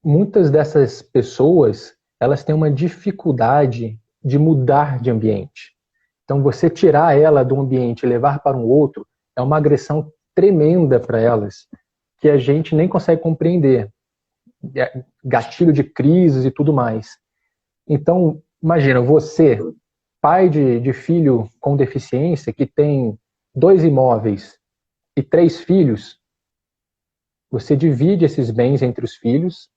muitas dessas pessoas, elas têm uma dificuldade de mudar de ambiente. Então, você tirar ela de um ambiente e levar para um outro é uma agressão tremenda para elas, que a gente nem consegue compreender. Gatilho de crises e tudo mais. Então, imagina, você, pai de filho com deficiência, que tem 2 imóveis e 3 filhos, você divide esses bens entre os filhos,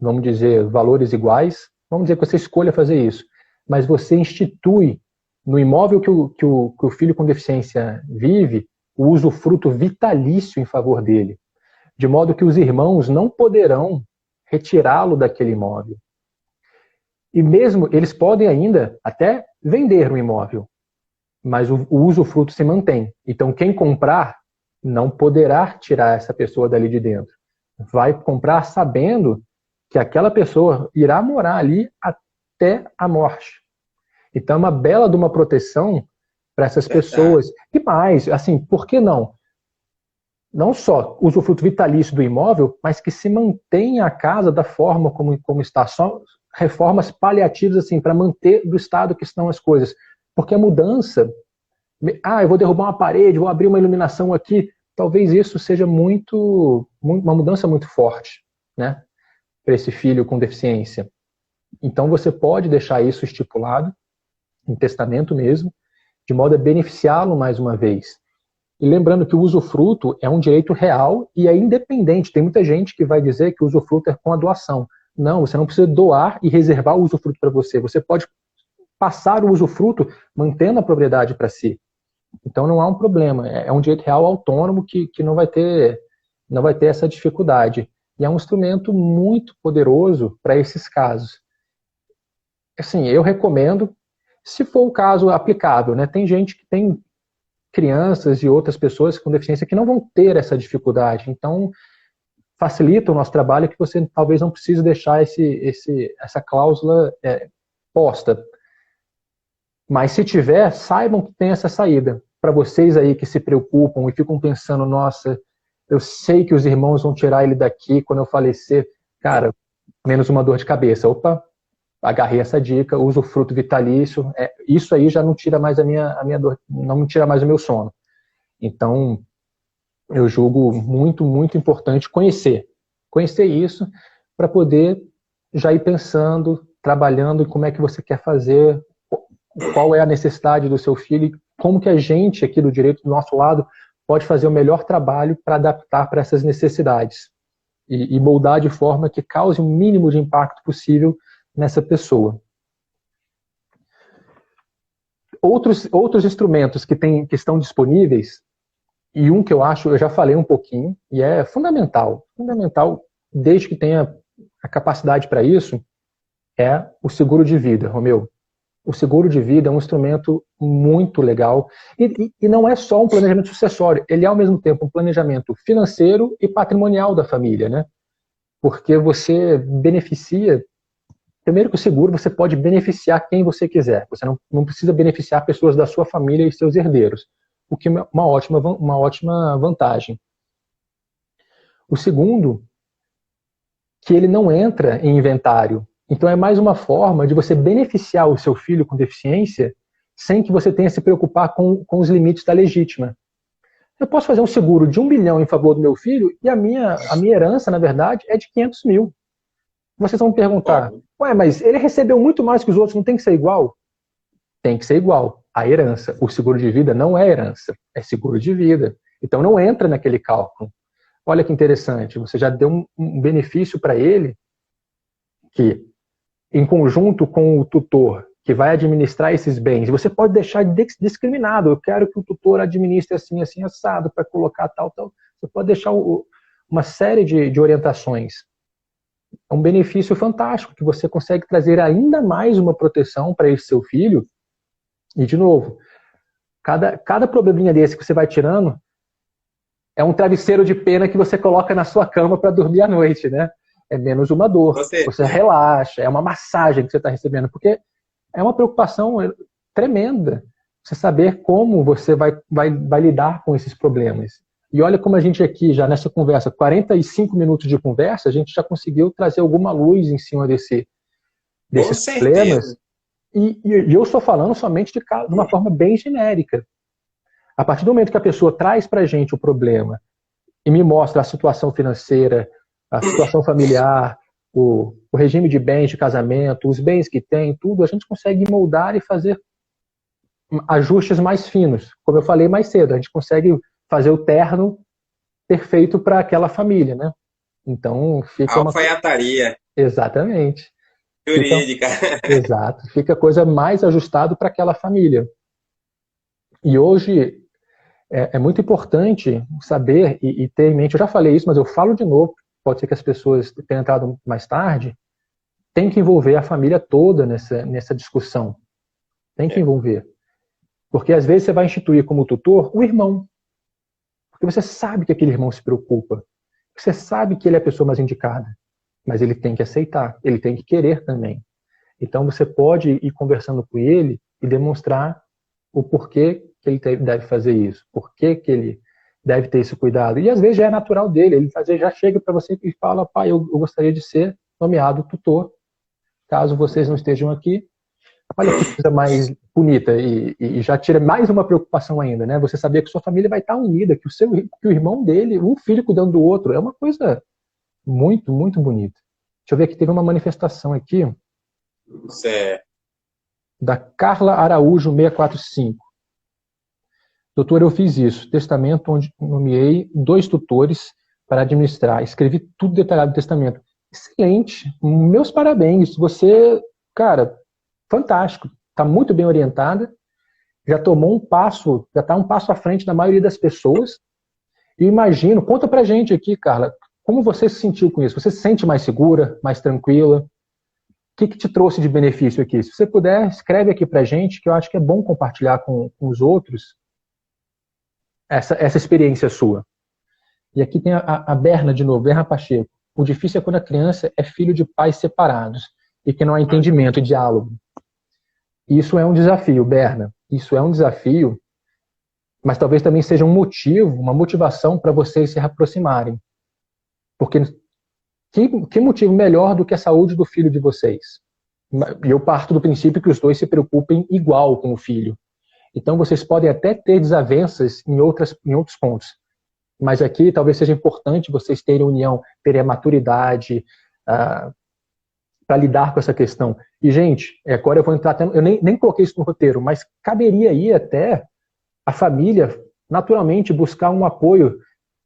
vamos dizer, valores iguais, vamos dizer que você escolha fazer isso, mas você institui no imóvel que o filho com deficiência vive, o usufruto vitalício em favor dele, de modo que os irmãos não poderão retirá-lo daquele imóvel. E mesmo, eles podem ainda até vender o imóvel, mas o usufruto se mantém. Então, quem comprar não poderá tirar essa pessoa dali de dentro. Vai comprar sabendo que aquela pessoa irá morar ali até a morte. Então, é uma bela de uma proteção para essas pessoas. E mais, assim, por que não? Não só usufruto vitalício do imóvel, mas que se mantenha a casa da forma como está. Só reformas paliativas assim, para manter do estado que estão as coisas. Porque a mudança, eu vou derrubar uma parede, vou abrir uma iluminação aqui, talvez isso seja uma mudança muito forte, né, para esse filho com deficiência. Então você pode deixar isso estipulado, em testamento mesmo, de modo a beneficiá-lo mais uma vez. E lembrando que o usufruto é um direito real e é independente. Tem muita gente que vai dizer que o usufruto é com a doação. Não, você não precisa doar e reservar o usufruto para você. Você pode passar o usufruto mantendo a propriedade para si. Então não há um problema. É um direito real autônomo que não vai ter essa dificuldade. E é um instrumento muito poderoso para esses casos. Assim, eu recomendo, se for o caso aplicável, né? Tem gente que tem crianças e outras pessoas com deficiência que não vão ter essa dificuldade. Então, facilita o nosso trabalho que você talvez não precise deixar essa cláusula posta. Mas se tiver, saibam que tem essa saída. Para vocês aí que se preocupam e ficam pensando, nossa, eu sei que os irmãos vão tirar ele daqui quando eu falecer. Cara, menos uma dor de cabeça. Opa, agarrei essa dica, usufruto vitalício. Isso aí já não tira mais a minha dor, não me tira mais o meu sono. Então, eu julgo muito, muito importante conhecer isso para poder já ir pensando, trabalhando em como é que você quer fazer, qual é a necessidade do seu filho, como que a gente aqui do direito do nosso lado pode fazer o melhor trabalho para adaptar para essas necessidades e moldar de forma que cause o mínimo de impacto possível nessa pessoa. Outros instrumentos que estão disponíveis, e um que eu já falei um pouquinho, e é fundamental desde que tenha a capacidade para isso, é o seguro de vida, Romeu. O seguro de vida é um instrumento muito legal, e não é só um planejamento sucessório, ele é ao mesmo tempo um planejamento financeiro e patrimonial da família, né? Porque você beneficia, primeiro que o seguro você pode beneficiar quem você quiser, você não precisa beneficiar pessoas da sua família e seus herdeiros, o que é uma ótima vantagem. O segundo, que ele não entra em inventário. Então é mais uma forma de você beneficiar o seu filho com deficiência sem que você tenha que se preocupar com os limites da legítima. Eu posso fazer um seguro de 1 bilhão em favor do meu filho e a minha herança, na verdade, é de 500 mil. Vocês vão me perguntar, mas ele recebeu muito mais que os outros, não tem que ser igual? Tem que ser igual. A herança, o seguro de vida não é herança, é seguro de vida. Então não entra naquele cálculo. Olha que interessante, você já deu um benefício para ele que, em conjunto com o tutor que vai administrar esses bens, você pode deixar discriminado. Eu quero que o tutor administre assim, assim, assado, para colocar tal. Você pode deixar uma série de orientações. É um benefício fantástico, que você consegue trazer ainda mais uma proteção para esse seu filho. E, de novo, cada probleminha desse que você vai tirando é um travesseiro de pena que você coloca na sua cama para dormir à noite, né? É menos uma dor. Você relaxa, é uma massagem que você está recebendo, porque é uma preocupação tremenda você saber como você vai lidar com esses problemas. E olha como a gente aqui, já nessa conversa, 45 minutos de conversa, a gente já conseguiu trazer alguma luz em cima desses problemas. E eu estou falando somente de uma forma bem genérica. A partir do momento que a pessoa traz para a gente o problema e me mostra a situação financeira, a situação familiar, o regime de bens de casamento, os bens que tem, tudo, a gente consegue moldar e fazer ajustes mais finos. Como eu falei mais cedo, a gente consegue fazer o terno perfeito para aquela família, né? Então fica alfaiataria. Exatamente. Jurídica. Exato. Fica a coisa mais ajustada para aquela família. E hoje é muito importante saber e ter em mente, eu já falei isso, mas eu falo de novo, pode ser que as pessoas tenham entrado mais tarde, tem que envolver a família toda nessa discussão. Tem que envolver. Porque às vezes você vai instituir como tutor o irmão. Porque você sabe que aquele irmão se preocupa. Você sabe que ele é a pessoa mais indicada. Mas ele tem que aceitar, ele tem que querer também. Então você pode ir conversando com ele e demonstrar o porquê que ele deve fazer isso, porquê que ele deve ter esse cuidado. E às vezes já é natural dele, ele às vezes já chega para você e fala, pai, eu gostaria de ser nomeado tutor. caso vocês não estejam aqui. Olha que coisa mais bonita e já tira mais uma preocupação ainda, né? Você saber que sua família vai estar unida, que o irmão dele, um filho cuidando do outro, é uma coisa muito, muito bonita. Deixa eu ver que teve uma manifestação aqui. Certo. Da Carla Araújo 645. Doutor, eu fiz isso. Testamento onde nomeei 2 tutores para administrar. Escrevi tudo detalhado no testamento. Excelente. Meus parabéns. Você, cara, fantástico. Está muito bem orientada. Já tomou um passo, já está um passo à frente da maioria das pessoas. E imagino, conta pra gente aqui, Carla, como você se sentiu com isso? Você se sente mais segura, mais tranquila? O que te trouxe de benefício aqui? Se você puder, escreve aqui pra gente, que eu acho que é bom compartilhar com os outros essa experiência sua. E aqui tem a Berna de novo, Berna Pacheco. O difícil é quando a criança é filho de pais separados e que não há entendimento e diálogo. Isso é um desafio, Berna. Isso é um desafio, mas talvez também seja um motivo, uma motivação para vocês se aproximarem. Porque que motivo melhor do que a saúde do filho de vocês? E eu parto do princípio que os dois se preocupem igual com o filho. Então vocês podem até ter desavenças em outros pontos. Mas aqui talvez seja importante vocês terem união, terem a maturidade para lidar com essa questão. E, gente, agora eu vou entrar até... Eu nem coloquei isso no roteiro, mas caberia aí até a família, naturalmente, buscar um apoio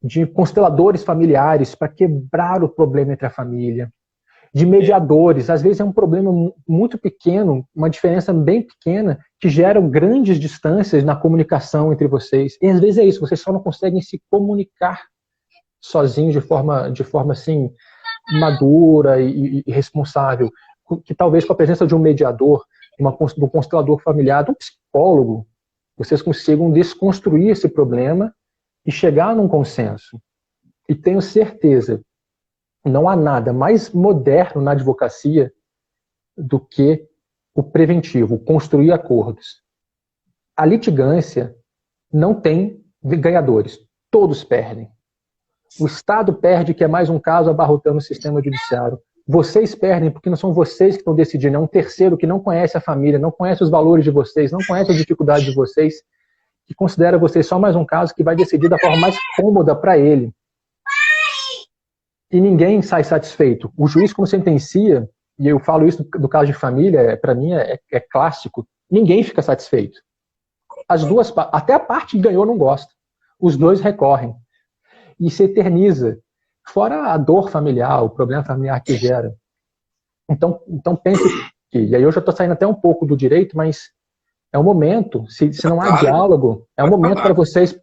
de consteladores familiares para quebrar o problema entre a família. De mediadores, às vezes é um problema muito pequeno, uma diferença bem pequena, que geram grandes distâncias na comunicação entre vocês. E às vezes é isso, vocês só não conseguem se comunicar sozinhos de forma assim, madura e responsável. Que talvez com a presença de um mediador, de um constelador familiar, de um psicólogo, vocês consigam desconstruir esse problema e chegar num consenso. E tenho certeza, não há nada mais moderno na advocacia do que o preventivo, o construir acordos. A litigância não tem ganhadores, todos perdem. O Estado perde, que é mais um caso abarrotando o sistema judiciário. Vocês perdem porque não são vocês que estão decidindo, é um terceiro que não conhece a família, não conhece os valores de vocês, não conhece as dificuldades de vocês, que considera vocês só mais um caso que vai decidir da forma mais cômoda para ele. E ninguém sai satisfeito. O juiz, quando sentencia, e eu falo isso do caso de família, para mim é clássico, ninguém fica satisfeito. As duas, até a parte que ganhou não gosta. Os dois recorrem. E se eterniza. Fora a dor familiar, o problema familiar que gera. Então pense que, e aí eu já estou saindo até um pouco do direito, mas é um momento, se não há diálogo, é um momento para vocês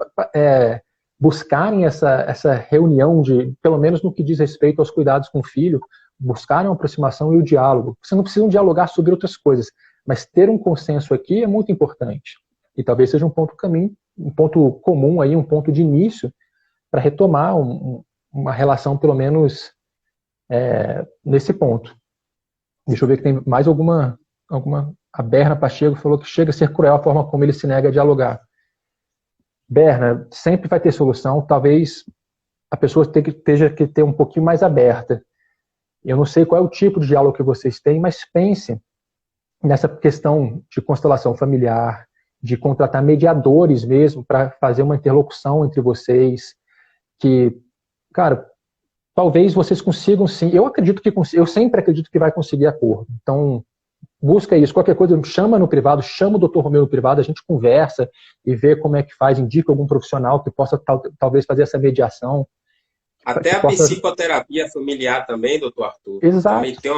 buscarem essa reunião, pelo menos no que diz respeito aos cuidados com o filho, buscarem uma aproximação e o diálogo. Vocês não precisam dialogar sobre outras coisas, mas ter um consenso aqui é muito importante. E talvez seja um ponto comum, aí, um ponto de início para retomar uma relação, pelo menos, nesse ponto. Deixa eu ver que tem mais alguma... A Berna Pacheco falou que chega a ser cruel a forma como ele se nega a dialogar. Berna, sempre vai ter solução, talvez a pessoa tenha que ter um pouquinho mais aberta. Eu não sei qual é o tipo de diálogo que vocês têm, mas pense nessa questão de constelação familiar, de contratar mediadores mesmo para fazer uma interlocução entre vocês, que, cara, talvez vocês consigam sim, eu sempre acredito que vai conseguir acordo. Então, busca isso, qualquer coisa, chama no privado, chama o Dr. Romeu no privado, a gente conversa e vê como é que faz, indica algum profissional que possa talvez fazer essa mediação. Até a psicoterapia familiar também, doutor Arthur. Exato. Também tem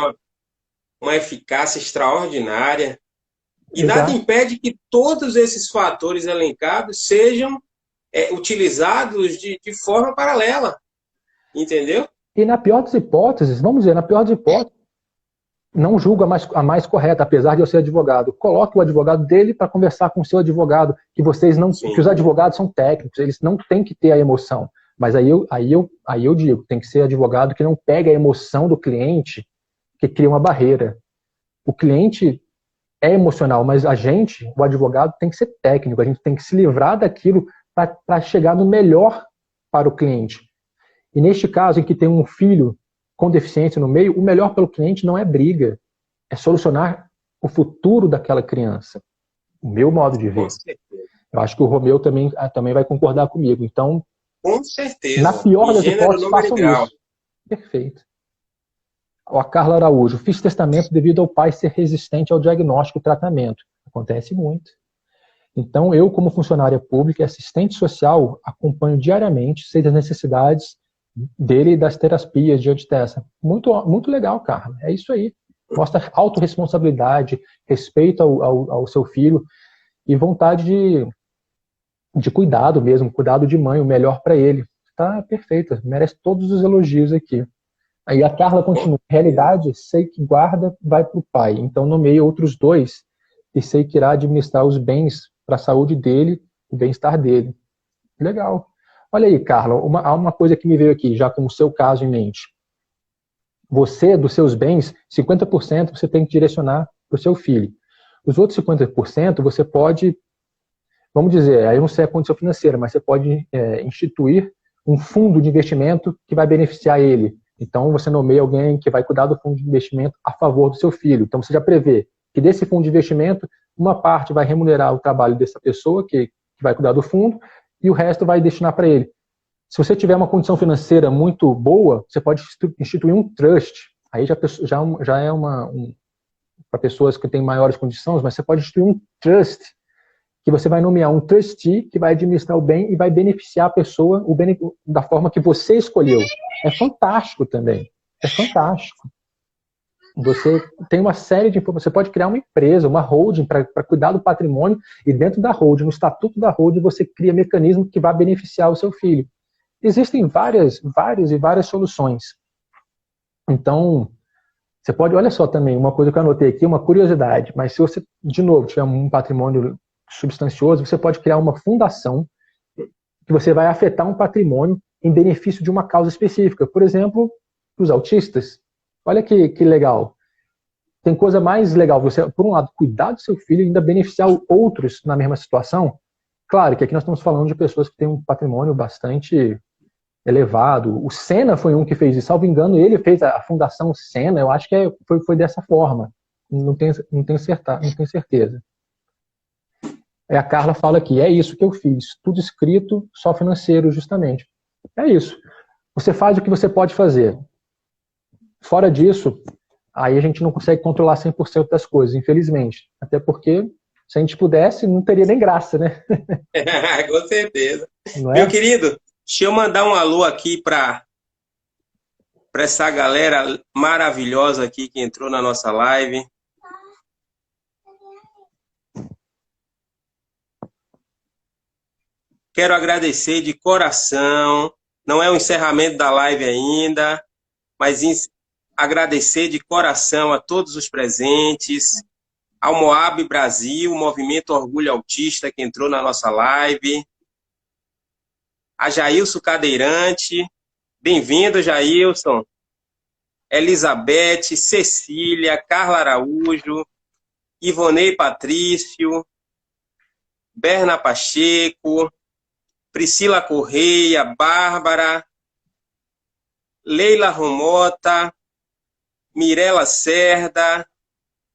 uma eficácia extraordinária. E nada impede que todos esses fatores elencados sejam utilizados de forma paralela. Entendeu? E na pior das hipóteses, vamos dizer, na pior das hipóteses, não julgo a mais correta, apesar de eu ser advogado. Coloque o advogado dele para conversar com o seu advogado, que os advogados são técnicos, eles não têm que ter a emoção. Mas aí eu digo, tem que ser advogado que não pega a emoção do cliente, que cria uma barreira. O cliente é emocional, mas o advogado tem que ser técnico, a gente tem que se livrar daquilo para chegar no melhor para o cliente. E neste caso, em que tem um filho com deficiência no meio, o melhor pelo cliente não é briga, é solucionar o futuro daquela criança. O meu modo de ver. Com certeza. Eu acho que o Romeu também vai concordar comigo. Então, Com certeza. na pior Em das gênero, hipóteses, número e façam grau. isso. Perfeito. A Carla Araújo, fiz testamento devido ao pai ser resistente ao diagnóstico e tratamento. Acontece muito. Então, eu, como funcionária pública e assistente social, acompanho diariamente, sei das necessidades dele e das terapias diante dessa. Muito, muito legal, Carla. É isso aí. Mostra autorresponsabilidade, respeito ao seu filho e vontade de cuidado mesmo, cuidado de mãe, o melhor para ele. Tá perfeito, merece todos os elogios aqui. Aí a Carla continua. Realidade, sei que guarda vai para o pai, então nomeei outros 2 e sei que irá administrar os bens para a saúde dele, o bem-estar dele. Legal. Olha aí, Carla, há uma coisa que me veio aqui, já com o seu caso em mente. Você, dos seus bens, 50% você tem que direcionar para o seu filho. Os outros 50% você pode, vamos dizer, aí eu não sei a condição financeira, mas você pode instituir um fundo de investimento que vai beneficiar ele. Então, você nomeia alguém que vai cuidar do fundo de investimento a favor do seu filho. Então, você já prevê que desse fundo de investimento, uma parte vai remunerar o trabalho dessa pessoa que vai cuidar do fundo e o resto vai destinar para ele. Se você tiver uma condição financeira muito boa, você pode instituir um trust. Aí já é para pessoas que têm maiores condições, mas você pode instituir um trust, que você vai nomear um trustee que vai administrar o bem e vai beneficiar a pessoa da forma que você escolheu. É fantástico também. É fantástico. Você tem uma série de informações. Você pode criar uma empresa, uma holding para cuidar do patrimônio e dentro da holding, no estatuto da holding, você cria mecanismos que vai beneficiar o seu filho. Existem várias soluções. Então, você pode, olha só também, uma coisa que eu anotei aqui, uma curiosidade, mas se você, de novo, tiver um patrimônio substancioso, você pode criar uma fundação que você vai afetar um patrimônio em benefício de uma causa específica. Por exemplo, os autistas. Olha que legal. Tem coisa mais legal, você, por um lado, cuidar do seu filho e ainda beneficiar outros na mesma situação. Claro que aqui nós estamos falando de pessoas que têm um patrimônio bastante elevado. O Senna foi um que fez isso. Salvo engano, ele fez a Fundação Senna. Eu acho que foi dessa forma. Não tenho certeza. A Carla fala aqui, é isso que eu fiz. Tudo escrito, só financeiro, justamente. É isso. Você faz o que você pode fazer. Fora disso, aí a gente não consegue controlar 100% das coisas, infelizmente. Até porque, se a gente pudesse, não teria nem graça, né? Com certeza. Não é? Meu querido, deixa eu mandar um alô aqui para essa galera maravilhosa aqui que entrou na nossa live. Quero agradecer de coração. Não é o encerramento da live ainda, mas agradecer de coração a todos os presentes, ao Moab Brasil, Movimento Orgulho Autista, que entrou na nossa live, a Jailson Cadeirante, bem-vindo, Jailson, Elizabeth, Cecília, Carla Araújo, Ivonei Patrício, Berna Pacheco, Priscila Correia, Bárbara, Leila Romota, Mirela Cerda,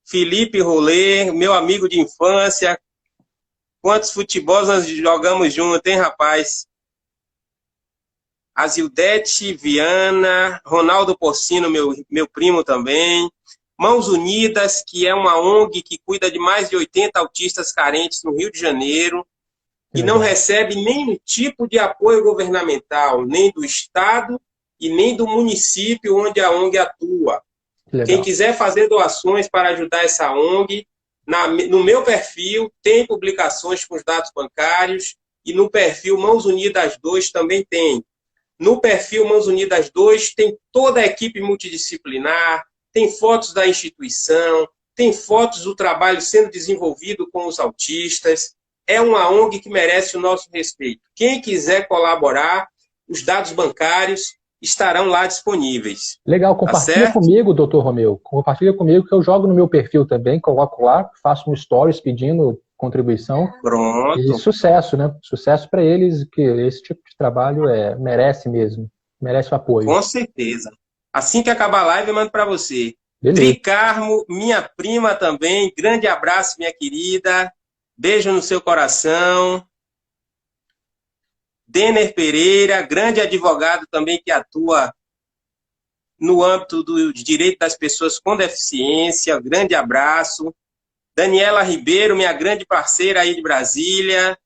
Felipe Rolê, meu amigo de infância. Quantos futebols nós jogamos juntos, hein, rapaz? Azildete Viana, Ronaldo Porcino, meu primo também. Mãos Unidas, que é uma ONG que cuida de mais de 80 autistas carentes no Rio de Janeiro, e não recebe nenhum tipo de apoio governamental, nem do Estado e nem do município onde a ONG atua. Quem quiser fazer doações para ajudar essa ONG, no meu perfil tem publicações com os dados bancários e no perfil Mãos Unidas 2 também tem. No perfil Mãos Unidas 2 tem toda a equipe multidisciplinar, tem fotos da instituição, tem fotos do trabalho sendo desenvolvido com os autistas. É uma ONG que merece o nosso respeito. Quem quiser colaborar, os dados bancários estarão lá disponíveis. Legal, compartilha comigo, Dr. Romeu. Compartilha comigo que eu jogo no meu perfil também, coloco lá, faço um stories pedindo contribuição. Pronto. E sucesso, né? Sucesso para eles, que esse tipo de trabalho merece mesmo. Merece o apoio. Com certeza. Assim que acabar a live, eu mando para você. Beleza. Tricarmo, minha prima também. Grande abraço, minha querida. Beijo no seu coração. Denner Pereira, grande advogado também que atua no âmbito do direito das pessoas com deficiência. Grande abraço. Daniela Ribeiro, minha grande parceira aí de Brasília.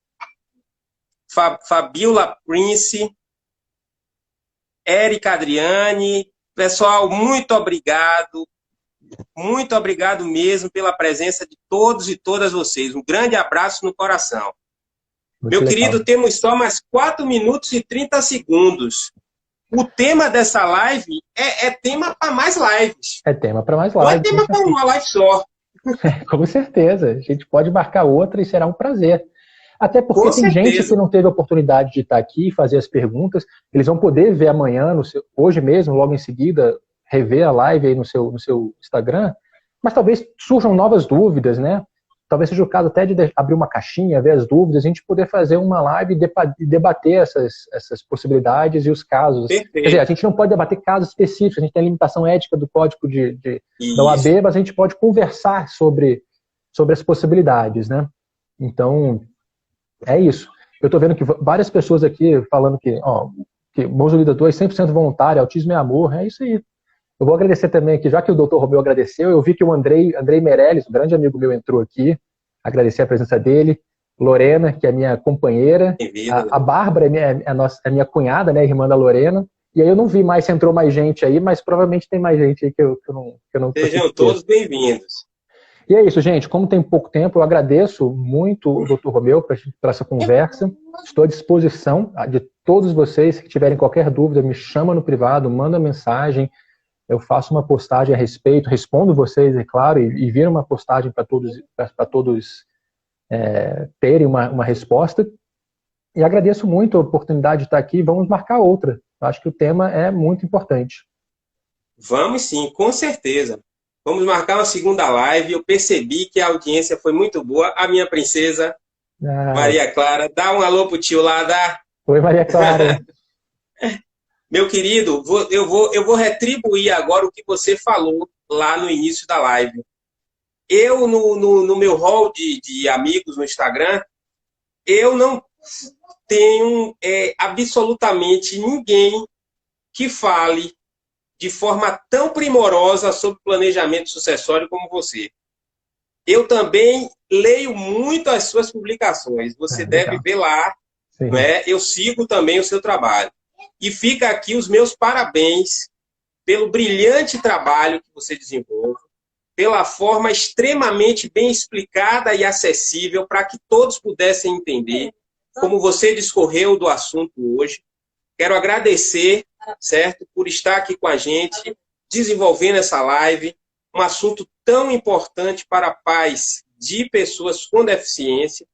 Fabiola Prince. Érica Adriane. Pessoal, muito obrigado. Muito obrigado mesmo pela presença de todos e todas vocês. Um grande abraço no coração. Muito Meu legal. querido, temos só mais 4 minutos e 30 segundos. O tema dessa live é tema para mais lives. É tema para mais Não é lives. tema para uma live só. Com certeza. A gente pode marcar outra e será um prazer. Até porque Com tem gente certeza. que não teve a oportunidade de estar aqui e fazer as perguntas. Eles vão poder ver amanhã, hoje mesmo, logo em seguida, rever a live aí no seu Instagram. Mas talvez surjam novas dúvidas, né? Talvez seja o caso até de abrir uma caixinha, ver as dúvidas, a gente poder fazer uma live e debater essas possibilidades e os casos. Perfeito. Quer dizer, a gente não pode debater casos específicos, a gente tem a limitação ética do código da OAB, Isso. mas a gente pode conversar sobre as possibilidades, né? Então, é isso. Eu estou vendo que várias pessoas aqui falando que Mãos Unidas 2 100% voluntário, autismo é amor, é isso aí. Eu vou agradecer também aqui, já que o Dr. Romeu agradeceu, eu vi que o Andrei Meirelles, um grande amigo meu, entrou aqui, agradecer a presença dele, Lorena, que é minha companheira, a Bárbara é minha cunhada, né, irmã da Lorena, e aí eu não vi mais se entrou mais gente aí, mas provavelmente tem mais gente aí que eu não Sejam todos bem-vindos. E é isso, gente. Como tem pouco tempo, eu agradeço muito o Dr. Romeu por essa conversa. Estou à disposição de todos vocês que tiverem qualquer dúvida, me chama no privado, manda mensagem, eu faço uma postagem a respeito, respondo vocês, é claro, e vira uma postagem para todos terem uma resposta. E agradeço muito a oportunidade de estar aqui. Vamos marcar outra. Eu acho que o tema é muito importante. Vamos sim, com certeza. Vamos marcar uma segunda live. Eu percebi que a audiência foi muito boa. A minha princesa, Maria Clara, dá um alô pro tio lá, dá. Oi, Maria Clara. Meu querido, eu vou retribuir agora o que você falou lá no início da live. Eu, no meu hall de amigos no Instagram, eu não tenho absolutamente ninguém que fale de forma tão primorosa sobre planejamento sucessório como você. Eu também leio muito as suas publicações. Você deve ver lá. Né? Eu sigo também o seu trabalho. E fica aqui os meus parabéns pelo brilhante trabalho que você desenvolve, pela forma extremamente bem explicada e acessível para que todos pudessem entender como você discorreu do assunto hoje. Quero agradecer, certo, por estar aqui com a gente, desenvolvendo essa live, um assunto tão importante para pais de pessoas com deficiência.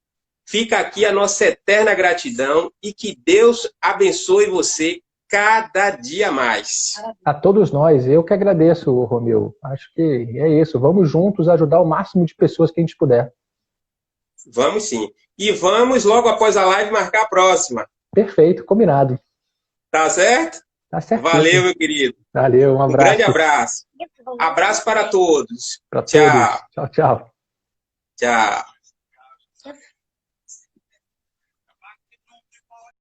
Fica aqui a nossa eterna gratidão e que Deus abençoe você cada dia mais. A todos nós, eu que agradeço, Romeu. Acho que é isso. Vamos juntos ajudar o máximo de pessoas que a gente puder. Vamos sim. E vamos, logo após a live, marcar a próxima. Perfeito, combinado. Tá certo? Tá certo. Valeu, meu querido. Valeu, um abraço. Um grande abraço. Abraço para todos. Para Tchau. todos. Tchau, tchau. Tchau.